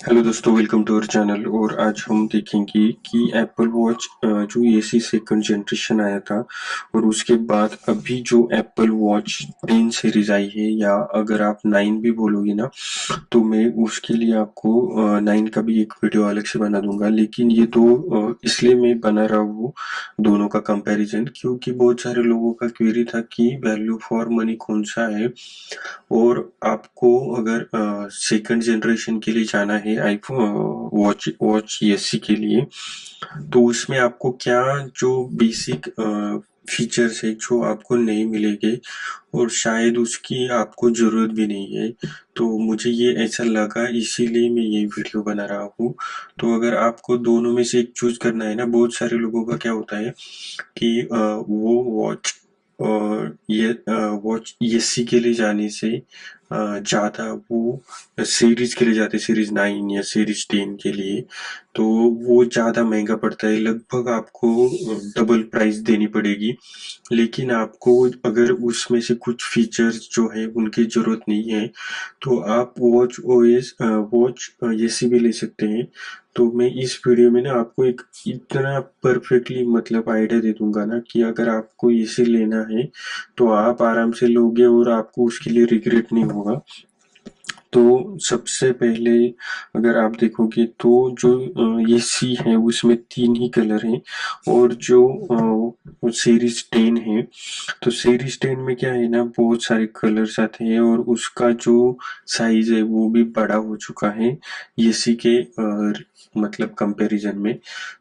Hello दोस्तों, welcome to our channel. और आज हम देखेंगे कि एप्पल वॉच जो एसी सेकंड जनरेशन आया था और उसके बाद अभी जो एप्पल वॉच 10 सीरीज आई है, या अगर आप 9 भी बोलोगे ना, तो मैं उसके लिए आपको 9 का भी एक वीडियो अलग से बना दूंगा। लेकिन ये दो इसलिए मैं बना रहा हूँ दोनों का कंपैरिजन, क्योंकि बहुत सारे लोगों का क्वेरी था कि वैल्यू फॉर मनी कौन सा है। और आपको अगर सेकंड जनरेशन के लिए जाना है आईफोन वॉच वॉच एससी के लिए, तो उसमें आपको क्या जो बेसिक फीचर्स है जो आपको नहीं मिलेंगे, और शायद उसकी आपको जरूरत भी नहीं है। तो मुझे ये ऐसा लगा, इसीलिए मैं ये वीडियो बना रहा हूँ। तो अगर आपको दोनों में से एक चूज करना है ना, बहुत सारे लोगों का क्या होता है कि वो वॉच ये वॉच एससी के लिए जाने से ज़्यादा वो सीरीज के लिए जाते, सीरीज 9 या सीरीज 10 के लिए, तो वो ज़्यादा महंगा पड़ता है। लगभग आपको डबल प्राइस देनी पड़ेगी। लेकिन आपको अगर उसमें से कुछ फीचर्स जो है उनकी जरूरत नहीं है, तो आप वॉच एसी भी ले सकते हैं। तो मैं इस वीडियो में ना आपको एक इतना परफेक्टली मतलब आइडिया दे दूंगा ना कि अगर आपको एसी लेना है तो आप आराम से लोगे और आपको उसके लिए रिग्रेट नहीं होगा। तो सबसे पहले अगर आप देखोगे तो जो ये सी है उसमें 3 ही कलर हैं। और जो सीरीज 10 है, तो सीरीज 10 में क्या है ना, बहुत सारे कलर्स आते हैं और उसका जो साइज है वो भी बड़ा हो चुका है ये सी के मतलब कंपैरिजन में।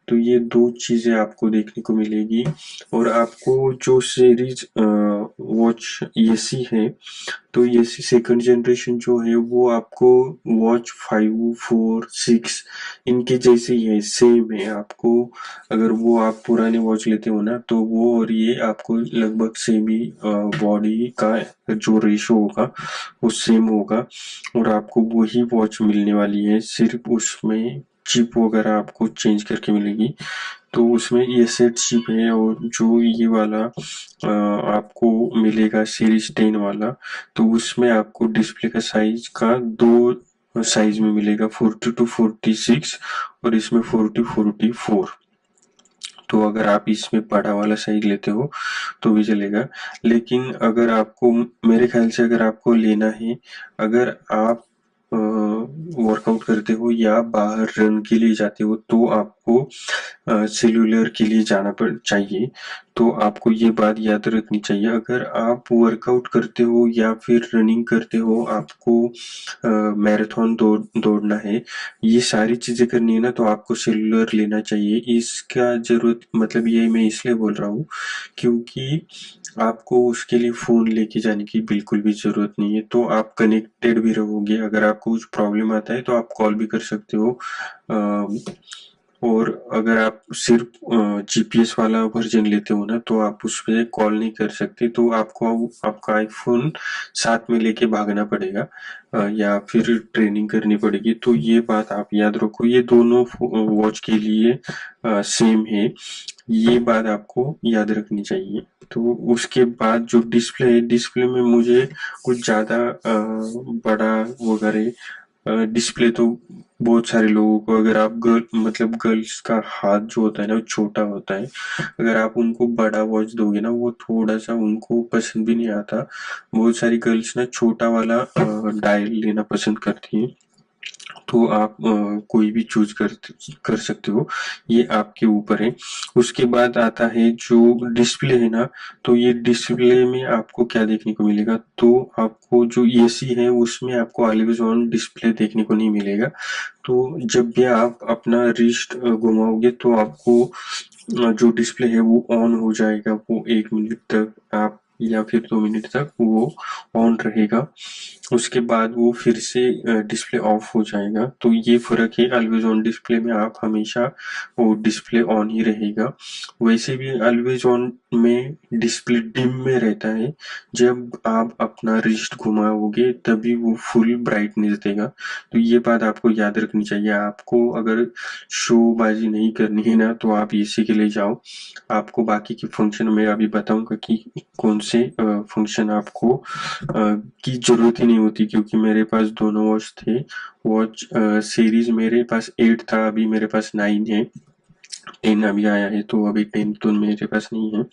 तो ये दो चीजें आपको देखने को मिलेगी। और आपको जो सीरीज वॉच ये सी है, तो ये सेकंड जनरेशन जो है वो आपको वॉच 5, 4, 6 इनके जैसे ही है, सेम है। आपको अगर वो आप पुराने वॉच लेते हो ना, तो वो और ये आपको लगभग सेम ही बॉडी का जो रेशो होगा वो सेम होगा। और आपको वही वॉच मिलने वाली है, सिर्फ उसमें चिप वगैरह आपको चेंज करके मिलेगी। तो उसमें ये सेट चिप है। और जो ये वाला आपको मिलेगा सीरीज 10 वाला, तो उसमें आपको डिस्प्ले का साइज का दो साइज में मिलेगा, 40 to 46, और इसमें 40, 44। तो अगर आप इसमें बड़ा वाला साइज लेते हो तो भी चलेगा। लेकिन अगर आपको, मेरे ख्याल से अगर आपको लेना है, अगर आप वर्कआउट करते हो या बाहर रन के लिए जाते हो, तो आपको सेल्यूलर के लिए जाना पड़ चाहिए। तो आपको ये बात याद रखनी चाहिए, अगर आप वर्कआउट करते हो या फिर रनिंग करते हो, आपको मैराथन दौड़ना है, ये सारी चीजें करनी है ना, तो आपको सेल्यूलर लेना चाहिए। इसका जरूरत मतलब ये मैं इसलिए बोल रहा हूँ क्योंकि आपको उसके लिए फोन लेके जाने की बिल्कुल भी जरूरत नहीं है। तो आप कनेक्टेड भी रहोगे, अगर आपको कुछ प्रॉब्लम आता है तो आप कॉल भी कर सकते हो। और अगर आप सिर्फ जीपीएस वाला वर्जन लेते हो ना, तो आप उस पे कॉल नहीं कर सकते। तो आपको आपका आईफोन साथ में लेके भागना पड़ेगा, या फिर ट्रेनिंग करनी पड़ेगी। तो ये बात आप याद रखो, ये दोनों वॉच के लिए सेम है, ये बात आपको याद रखनी चाहिए। तो उसके बाद जो डिस्प्ले है, डिस्प्ले में मुझे कुछ ज्यादा बड़ा वगैरह डिस्प्ले तो बहुत सारे लोगों को, अगर आप मतलब गर्ल्स का हाथ जो होता है ना वो छोटा होता है, अगर आप उनको बड़ा वॉच दोगे ना, वो थोड़ा सा उनको पसंद भी नहीं आता। बहुत सारी गर्ल्स ना छोटा वाला डायल लेना पसंद करती हैं। तो आप कोई भी चूज कर सकते हो, ये आपके ऊपर है। उसके बाद आता है जो डिस्प्ले है ना, तो ये डिस्प्ले में आपको क्या देखने को मिलेगा, तो आपको जो एसी है उसमें आपको ऑलवेज ऑन डिस्प्ले देखने को नहीं मिलेगा। तो जब भी आप अपना रिस्ट घुमाओगे तो आपको जो डिस्प्ले है वो ऑन हो जाएगा, वो 1 मिनट तक आप या फिर 2 मिनट तक वो ऑन रहेगा। उसके बाद वो फिर से डिस्प्ले ऑफ हो जाएगा। तो ये फर्क है, ऑलवेज ऑन डिस्प्ले में आप हमेशा वो डिस्प्ले ऑन ही रहेगा। वैसे भी ऑलवेज ऑन में डिस्प्ले डिम में रहता है, जब आप अपना रिस्ट घुमाओगे तभी वो फुल ब्राइटनेस देगा। तो ये बात आपको याद रखनी चाहिए। आपको अगर शोबाजी नहीं करनी है ना, तो आप एसी के लिए जाओ। आपको बाकी के फंक्शन में अभी बताऊंगा कि कौन से फंक्शन आपको की जरूरत ही नहीं होती, क्योंकि मेरे पास दोनों वॉच थे। वॉच सीरीज मेरे पास 8 था, अभी मेरे पास 9 है। 10 अभी आया है, तो अभी 10 तो मेरे पास नहीं है।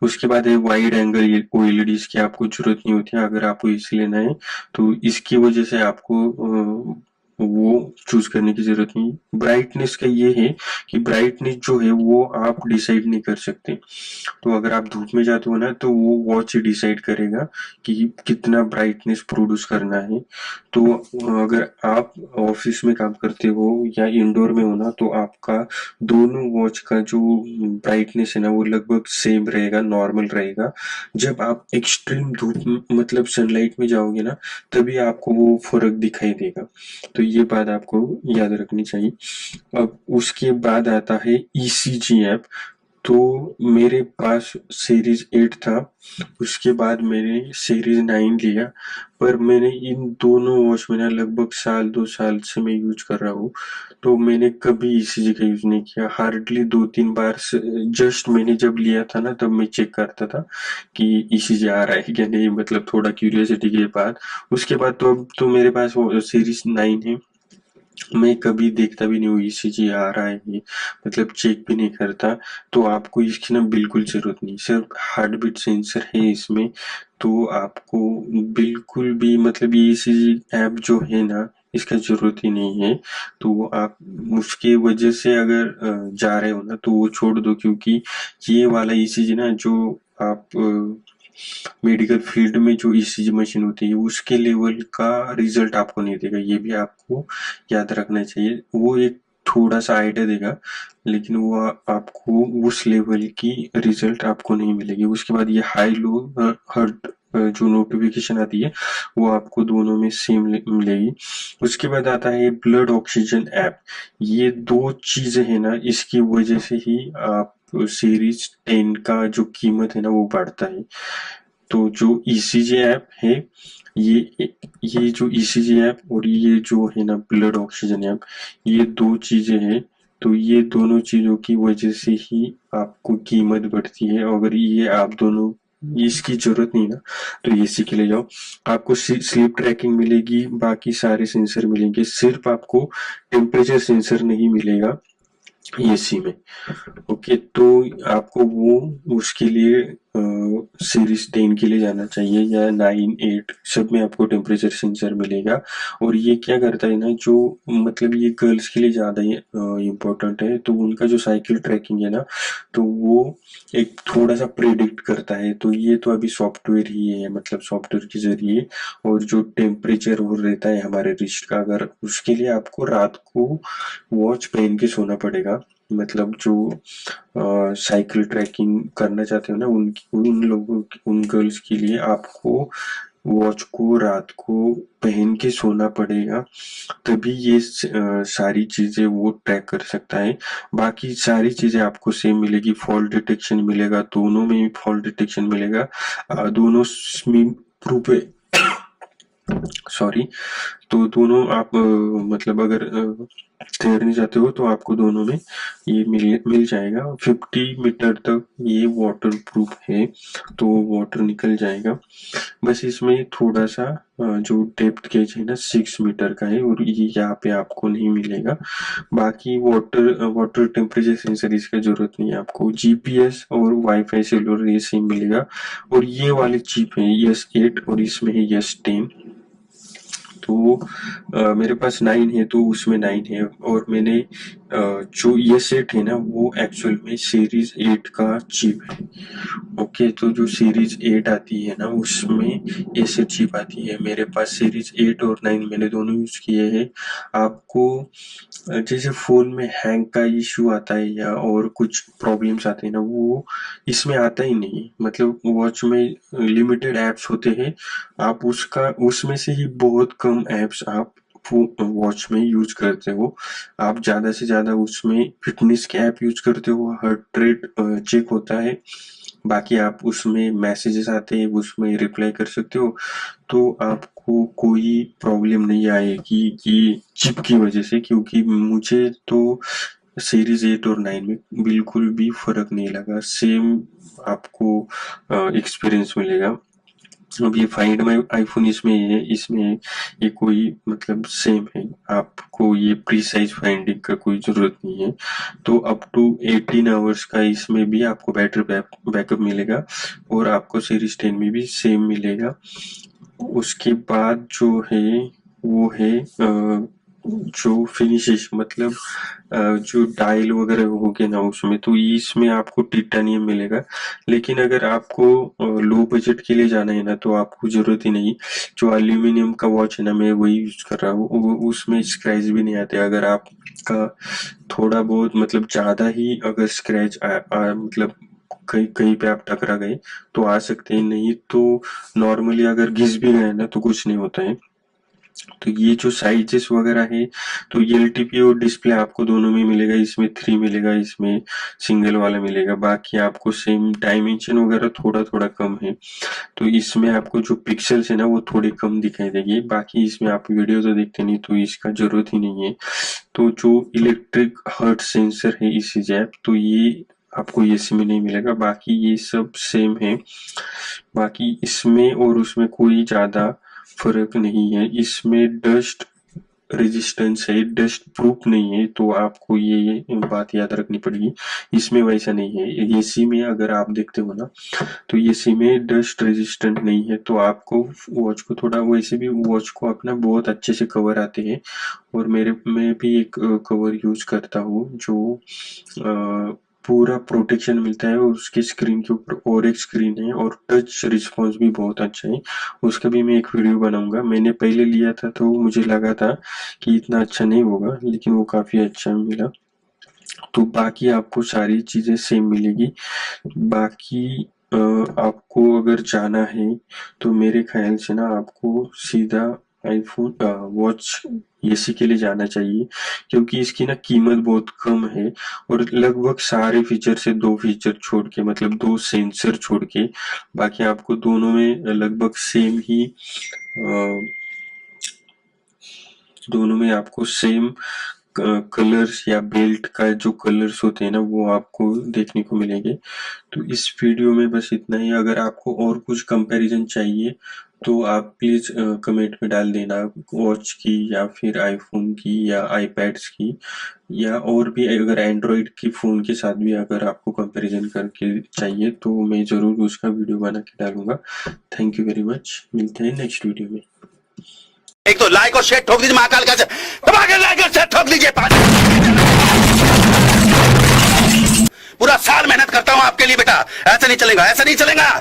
उसके बाद है वाइड एंगल ओएलईडी की आपको जरूरत नहीं होती है अगर आपको इसे लेना है, तो इसकी वजह से आपको वो चूज करने की जरूरत नहीं। ब्राइटनेस का ये है कि ब्राइटनेस जो है वो आप डिसाइड नहीं कर सकते। तो अगर आप धूप में जाते हो ना, तो वो वॉच ही डिसाइड करेगा कि कितना ब्राइटनेस प्रोड्यूस करना है। तो अगर आप ऑफिस में काम करते हो या इंडोर में हो ना, तो आपका दोनों वॉच का जो ब्राइटनेस है ना वो लगभग सेम रहेगा, नॉर्मल रहेगा। जब आप एक्सट्रीम धूप मतलब सनलाइट में जाओगे ना, तभी आपको वो फर्क दिखाई देगा। तो ये बात आपको याद रखनी चाहिए। अब उसके बाद आता है ईसीजी ऐप। तो मेरे पास सीरीज 8 था, उसके बाद मैंने सीरीज 9 लिया। पर मैंने इन दोनों वॉच में ना लगभग साल 2 साल से मैं यूज कर रहा हूँ, तो मैंने कभी ईसीजी का यूज नहीं किया। हार्डली 2-3 बार जस्ट मैंने जब लिया था ना, तब मैं चेक करता था कि ईसीजी आ रहा है क्या नहीं, मतलब थोड़ा क्यूरियोसिटी के बाद। उसके बाद तो अब तो मेरे पास वो सीरीज 9 है, मैं कभी देखता भी नहीं हूँ ईसीजी आ रहा है ये, मतलब चेक भी नहीं करता। तो आपको इसकी ना बिल्कुल जरूरत नहीं, सिर्फ हार्ट बीट सेंसर है इसमें। तो आपको बिल्कुल भी मतलब ये ईसीजी ऐप जो है ना, इसका जरूरत ही नहीं है। तो आप उसके वजह से अगर जा रहे हो ना, तो वो छोड़ दो, क्योंकि ये वाला ईसीजी ना जो आप मेडिकल फील्ड में जो ईसीजी मशीन होती है, उसके लेवल का रिजल्ट आपको नहीं देगा, ये भी आपको याद रखना चाहिए। वो एक थोड़ा सा आइडिया देगा, लेकिन वो आपको उस लेवल की रिजल्ट आपको नहीं मिलेगी। उसके बाद ये हाई लो हर्ट जो नोटिफिकेशन आती है, वो आपको दोनों में सेम मिलेगी। उसके बाद आता है ब्लड ऑक्सीजन ऐप। ये दो चीजें है ना, इसकी वजह से ही आप सीरीज 10 का जो कीमत है ना वो बढ़ता है। तो जो ईसीजी ऐप है, ये ये जो ईसीजी ऐप और ये जो है ना ब्लड ऑक्सीजन ऐप, ये दो चीजें हैं। तो ये दोनों चीजों की वजह से ही आपको कीमत बढ़ती है। अगर ये आप दोनों इसकी जरूरत नहीं ना, तो एसी के लिए जाओ। आपको स्लीप ट्रैकिंग मिलेगी, बाकी सारे सेंसर मिलेंगे, सिर्फ आपको टेम्परेचर सेंसर नहीं मिलेगा एसी में। ओके, तो आपको वो उसके लिए सीरीज 10 के लिए जाना चाहिए, या 9, 8 सब में आपको टेम्परेचर सेंसर मिलेगा। और ये क्या करता है ना, जो मतलब ये गर्ल्स के लिए ज्यादा इम्पोर्टेंट है, तो उनका जो साइकिल ट्रैकिंग है ना, तो वो एक थोड़ा सा प्रेडिक्ट करता है। तो ये तो अभी सॉफ्टवेयर ही है, मतलब सॉफ्टवेयर के जरिए। और जो टेम्परेचर वो रहता है हमारे रिस्ट का, अगर उसके लिए आपको रात को वॉच पहन के सोना पड़ेगा। मतलब जो साइकिल ट्रैकिंग करना चाहते हो ना, उन लोगों उन गर्ल्स के लिए आपको वॉच को रात को पहन के सोना पड़ेगा, तभी ये सारी चीजें वो ट्रैक कर सकता है। बाकी सारी चीजें आपको सेम मिलेगी, फॉल्ट डिटेक्शन मिलेगा, दोनों में फॉल्ट डिटेक्शन मिलेगा। दोनों प्रूफ है, सॉरी। तो दोनों आप मतलब अगर तैरने जाते हो, तो आपको दोनों में ये मिल जाएगा। 50 मीटर तक ये वाटर प्रूफ है, तो वाटर निकल जाएगा। बस इसमें थोड़ा सा जो डेप्थ गेज है ना 6 मीटर का है, और ये यहाँ पे आपको नहीं मिलेगा। बाकी वाटर टेम्परेचर सेंसर इसका जरूरत नहीं है आपको। जीपीएस और वाईफाई सेलुलर ये सेम मिलेगा। और ये वाली चिप है S8 और इसमें है S10। तो मेरे पास 9 है, तो उसमें 9 है। और मैंने जो ये सेट है ना, वो एक्चुअल में सीरीज 8 का चिप है। ओके, तो जो सीरीज 8 आती है ना, उसमें ऐसे चिप आती है। मेरे पास सीरीज 8 और 9 मैंने दोनों यूज किए हैं। आपको जैसे फोन में हैंग का इश्यू आता है या और कुछ प्रॉब्लम्स आते हैं ना, वो इसमें आता ही नहीं। मतलब वॉच में लिमिटेड एप्स होते हैं, आप उसका उसमें से ही बहुत कम एप्स आप वॉच में यूज करते हो। आप ज्यादा से ज्यादा उसमें फिटनेस के ऐप यूज करते हो, हार्ट रेट चेक होता है। बाकी आप उसमें मैसेजेस आते हैं, उसमें रिप्लाई कर सकते हो। तो आपको कोई प्रॉब्लम नहीं आएगी कि चिप की वजह से, क्योंकि मुझे तो सीरीज 8 और 9 में बिल्कुल भी फर्क नहीं लगा, सेम आपको एक्सपीरियंस मिलेगा। अब ये फाइंड माई आईफोन इसमें ये कोई मतलब सेम है, आपको ये प्रीसाइज फाइंडिंग का कोई जरूरत नहीं है। तो अप टू 18 आवर्स का इसमें भी आपको बैटरी बैकअप मिलेगा और आपको सीरीज 10 में भी सेम मिलेगा। उसके बाद जो है वो है जो फिनिशेस मतलब जो डायल वगैरह हो गए ना उसमें, तो इसमें आपको टाइटेनियम मिलेगा। लेकिन अगर आपको लो बजट के लिए जाना है ना तो आपको जरूरत ही नहीं, जो एल्यूमिनियम का वॉच है ना मैं वही यूज कर रहा हूँ, उसमें स्क्रैच भी नहीं आते। अगर आपका थोड़ा बहुत मतलब ज्यादा ही अगर स्क्रैच मतलब कहीं कहीं पे आप टकरा गए तो आ सकते हैं, नहीं तो नॉर्मली अगर घिस भी गए ना तो कुछ नहीं होता है। तो ये जो साइजेस वगैरह है, तो ये एलटीपी और डिस्प्ले आपको दोनों में मिलेगा, इसमें 3 मिलेगा, इसमें सिंगल वाला मिलेगा। बाकी आपको सेम डायमेंशन वगैरह थोड़ा थोड़ा कम है, तो इसमें आपको जो पिक्सल्स है ना वो थोड़े कम दिखाई देंगे। बाकी इसमें आप वीडियो तो देखते नहीं तो इसका जरूरत ही नहीं है। तो जो इलेक्ट्रिक हर्ट सेंसर है इसी जैप, तो ये आपको एसी में नहीं मिलेगा, बाकी ये सब सेम है। बाकी इसमें और उसमें कोई ज्यादा फर्क नहीं है। इसमें डस्ट रेजिस्टेंस है, डस्ट प्रूफ नहीं है, तो आपको ये बात याद रखनी पड़ेगी। इसमें वैसा नहीं है, एसी में अगर आप देखते हो ना तो एसी में डस्ट रेजिस्टेंट नहीं है, तो आपको वॉच को थोड़ा, वैसे भी वॉच को अपना बहुत अच्छे से कवर आते हैं और मैं भी एक कवर यूज करता हूँ जो पूरा प्रोटेक्शन मिलता है, और उसके स्क्रीन के ऊपर और एक स्क्रीन है और टच रिस्पॉन्स भी बहुत अच्छा है। उसका भी मैं एक वीडियो बनाऊंगा। मैंने पहले लिया था तो मुझे लगा था कि इतना अच्छा नहीं होगा, लेकिन वो काफी अच्छा मिला। तो बाकी आपको सारी चीजें सेम मिलेगी। बाकी आपको अगर जाना है तो मेरे ख्याल से ना आपको सीधा आईफोन वॉच एसी के लिए जाना चाहिए, क्योंकि इसकी ना कीमत बहुत कम है और लगभग सारे फीचर से 2 फीचर छोड़ के, मतलब 2 सेंसर छोड़ के, बाकी आपको दोनों में लगभग सेम ही दोनों में आपको सेम कलर्स या बेल्ट का जो कलर्स होते हैं ना वो आपको देखने को मिलेंगे। तो इस वीडियो में बस इतना ही। अगर आपको और कुछ कंपैरिजन चाहिए तो आप प्लीज कमेंट में डाल देना, वॉच की या फिर आईफोन की या आईपैड्स की, या और भी अगर एंड्रॉइड की फोन के साथ भी अगर आपको कंपैरिजन करके चाहिए तो मैं जरूर उसका वीडियो बना के डालूंगा। थैंक यू वेरी मच, मिलते हैं नेक्स्ट वीडियो में। एक तो लाइक और शेयर ठोक दीजिए, महाकाल का दबा के लाइक और शेयर ठोक दीजिए। पूरा साल मेहनत करता हूं आपके लिए बेटा, ऐसा नहीं चलेगा, ऐसा नहीं चलेगा।